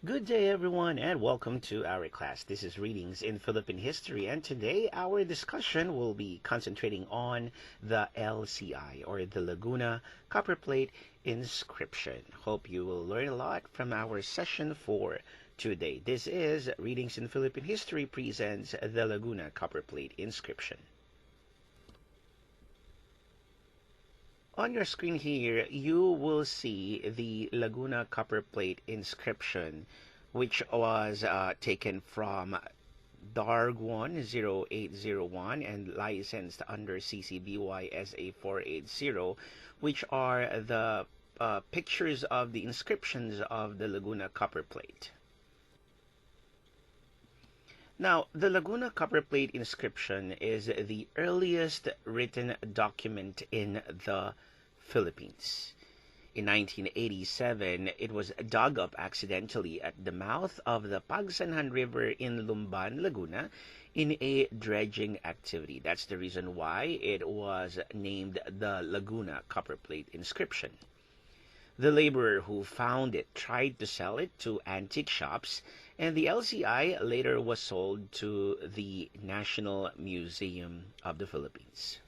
Good day, everyone, and welcome to our class. This is Readings in Philippine History, and today our discussion will be concentrating on the LCI, or the Laguna Copperplate Inscription. Hope you will learn a lot from our session for today. This is Readings in Philippine History presents the Laguna Copperplate Inscription. On your screen here, you will see the Laguna Copperplate inscription, which was taken from Darguan 0801 and licensed under CCBY SA 480, which are the pictures of the inscriptions of the Laguna Copperplate. Now, the Laguna Copperplate inscription is the earliest written document in the Philippines. In 1987, it was dug up accidentally at the mouth of the Pagsanhan River in Lumban, Laguna, in a dredging activity. That's the reason why it was named the Laguna Copperplate inscription. The laborer who found it tried to sell it to antique shops, and the LCI later was sold to the National Museum of the Philippines.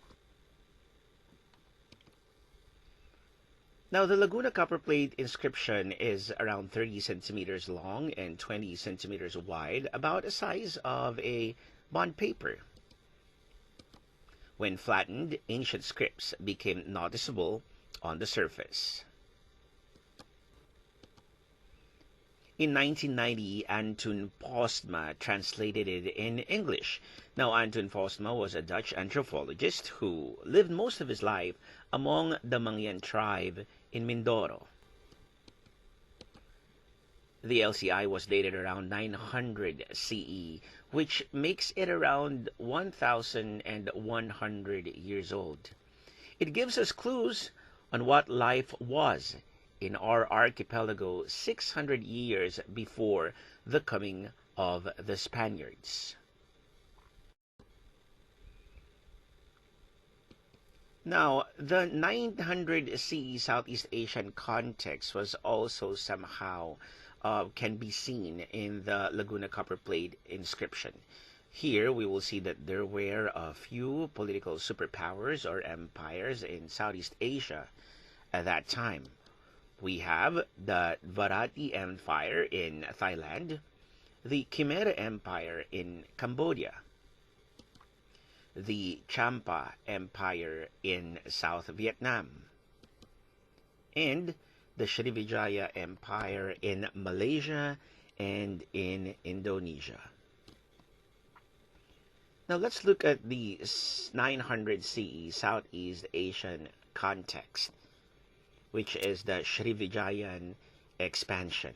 Now, the Laguna Copperplate inscription is around 30 centimeters long and 20 centimeters wide, about the size of a bond paper. When flattened, ancient scripts became noticeable on the surface. In 1990, Anton Postma translated it in English. Now, Anton Postma was a Dutch anthropologist who lived most of his life among the Mangyan tribe in Mindoro. The LCI was dated around 900 CE, which makes it around 1,100 years old. It gives us clues on what life was in our archipelago 600 years before the coming of the Spaniards. Now, the 900 CE Southeast Asian context was also somehow can be seen in the Laguna Copperplate inscription. Here we will see that there were a few political superpowers or empires in Southeast Asia at that time. We have the Varati Empire in Thailand, the Khmer Empire in Cambodia, the Champa Empire in South Vietnam, and the Srivijaya Empire in Malaysia and in Indonesia. Now let's look at the 900 CE Southeast Asian context, which is the Srivijayan expansion.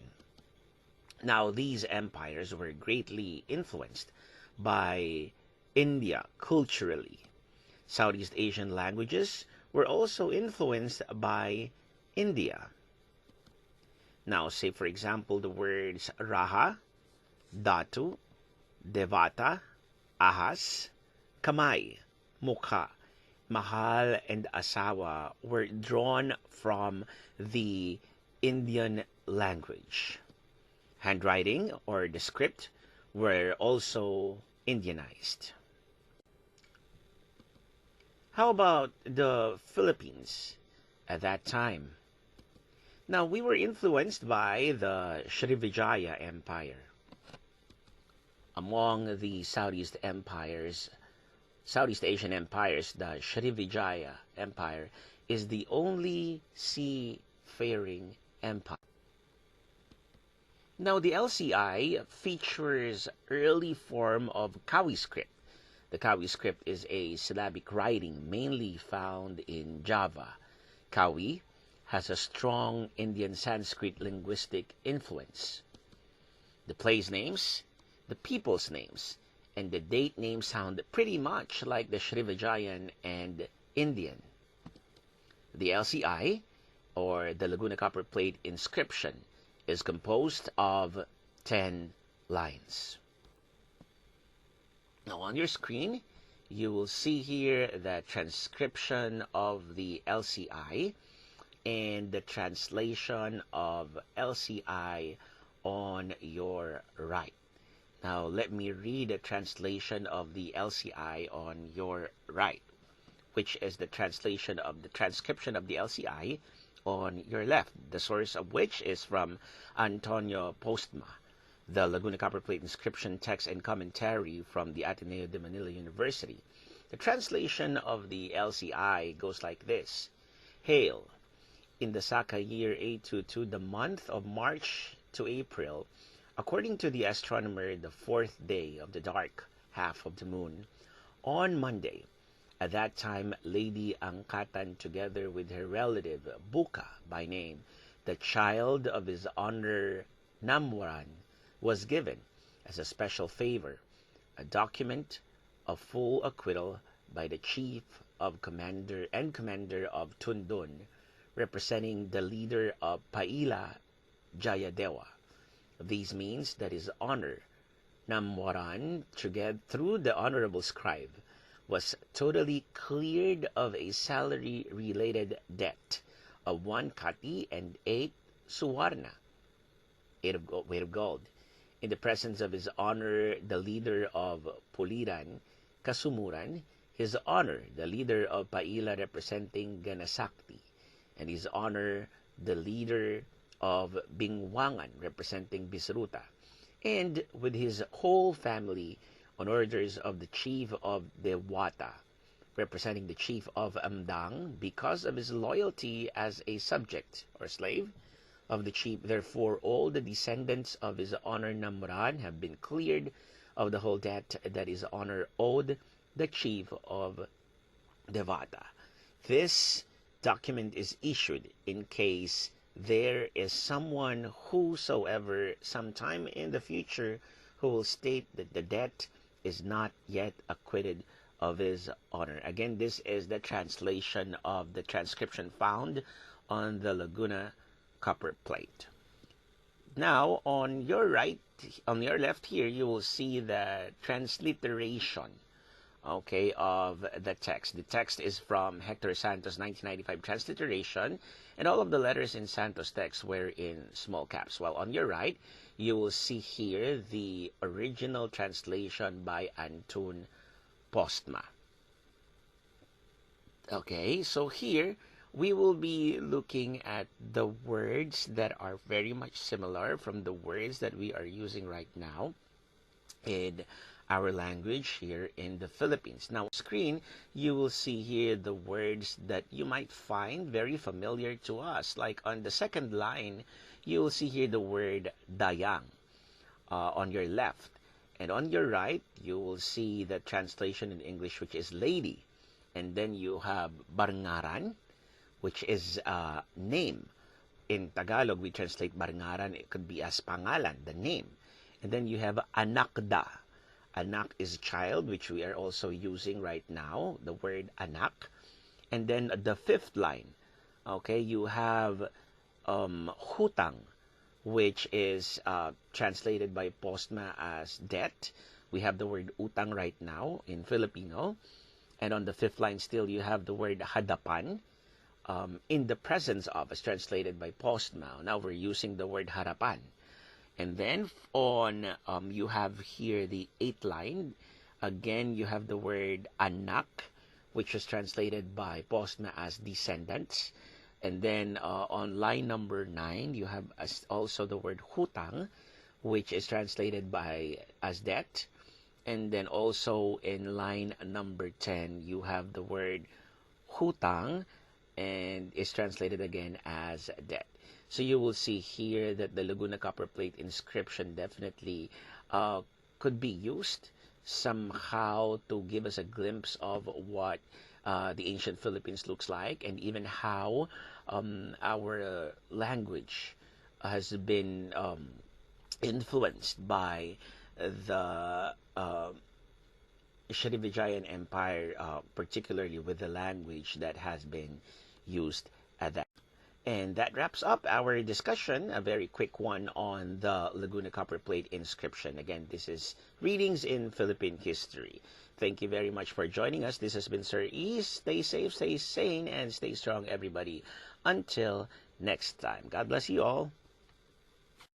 Now, these empires were greatly influenced by India culturally. Southeast Asian languages were also influenced by India. Now, say for example the words Raha, Datu, Devata, Ahas, Kamay, Mukha, Mahal, and Asawa were drawn from the Indian language. Handwriting, or the script, were also Indianized. How about the Philippines at that time? Now, we were influenced by the Srivijaya Empire. Among the Southeast Asian empires, the Srivijaya Empire is the only seafaring empire. Now, the LCI features early form of Kawi script. The Kawi script is a syllabic writing mainly found in Java. Kawi has a strong Indian Sanskrit linguistic influence. The place names, the people's names, and the date names sound pretty much like the Srivijayan and Indian. The LCI, or the Laguna Copperplate inscription, is composed of 10 lines. Now on your screen, you will see here the transcription of the LCI and the translation of LCI on your right. Now, let me read a translation of the LCI on your right, which is the translation of the transcription of the LCI on your left, the source of which is from Antonio Postma, the Laguna Copperplate inscription text and commentary from the Ateneo de Manila University. The translation of the LCI goes like this: Hail! In the Saka year 822, the month of March to April, according to the astronomer, the fourth day of the dark half of the moon, on Monday, at that time, Lady Angkatan, together with her relative Buka by name, the child of his honor Namwaran, was given, as a special favor, a document of full acquittal by the chief of commander of Tundun, representing the leader of Paila Jayadewa. This means that his honor Namwaran, together through the honorable scribe, was totally cleared of a salary-related debt of 1 kati and 8 suwarna, weight of gold, in the presence of his honor, the leader of Puliran, Kasumuran, his honor, the leader of Paila representing Ganasakti, and his honor, the leader of Bingwangan representing Bisruta, and with his whole family on orders of the chief of Dewata, representing the chief of Amdang, because of his loyalty as a subject or slave of the chief. Therefore, all the descendants of his honor Namran have been cleared of the whole debt that his honor owed the chief of Devata. This document is issued in case there is someone whosoever sometime in the future who will state that the debt is not yet acquitted of his honor. Again, this is the translation of the transcription found on the Laguna Copperplate. Now, on your right, on your left here, you will see the transliteration, okay, of the text. The text is from Hector Santos' 1995 transliteration, and all of the letters in Santos' text were in small caps. While on your right, you will see here the original translation by Antun Postma. Okay, so here we will be looking at the words that are very much similar from the words that we are using right now in our language here in the Philippines. Now, on screen, you will see here the words that you might find very familiar to us. Like on the second line, you will see here the word dayang on your left. And on your right, you will see the translation in English, which is lady. And then you have barngaran, which is name. In Tagalog, we translate barngaran. It could be as pangalan, the name. And then you have anakda. Anak is child, which we are also using right now, the word anak. And then the fifth line, okay, you have hutang, which is translated by Postma as debt. We have the word utang right now in Filipino. And on the fifth line still, you have the word hadapan, in the presence of, as translated by Postma. Now we're using the word harapan. And then on, you have here the eighth line. Again, you have the word anak, which is translated by Postma as descendants. And then on line number 9, you have also the word hutang, which is translated by as debt. And then also in line number 10, you have the word hutang, and is translated again as debt. So you will see here that the Laguna Copperplate inscription definitely could be used somehow to give us a glimpse of what the ancient Philippines looks like, and even how our language has been influenced by the Srivijayan Empire, particularly with the language that has been used at that. And that wraps up our discussion, a very quick one on the Laguna Copperplate inscription. Again, this is Readings in Philippine History. Thank you very much for joining us. This has been Sir E. Stay safe, stay sane, and stay strong, everybody. Until next time. God bless you all.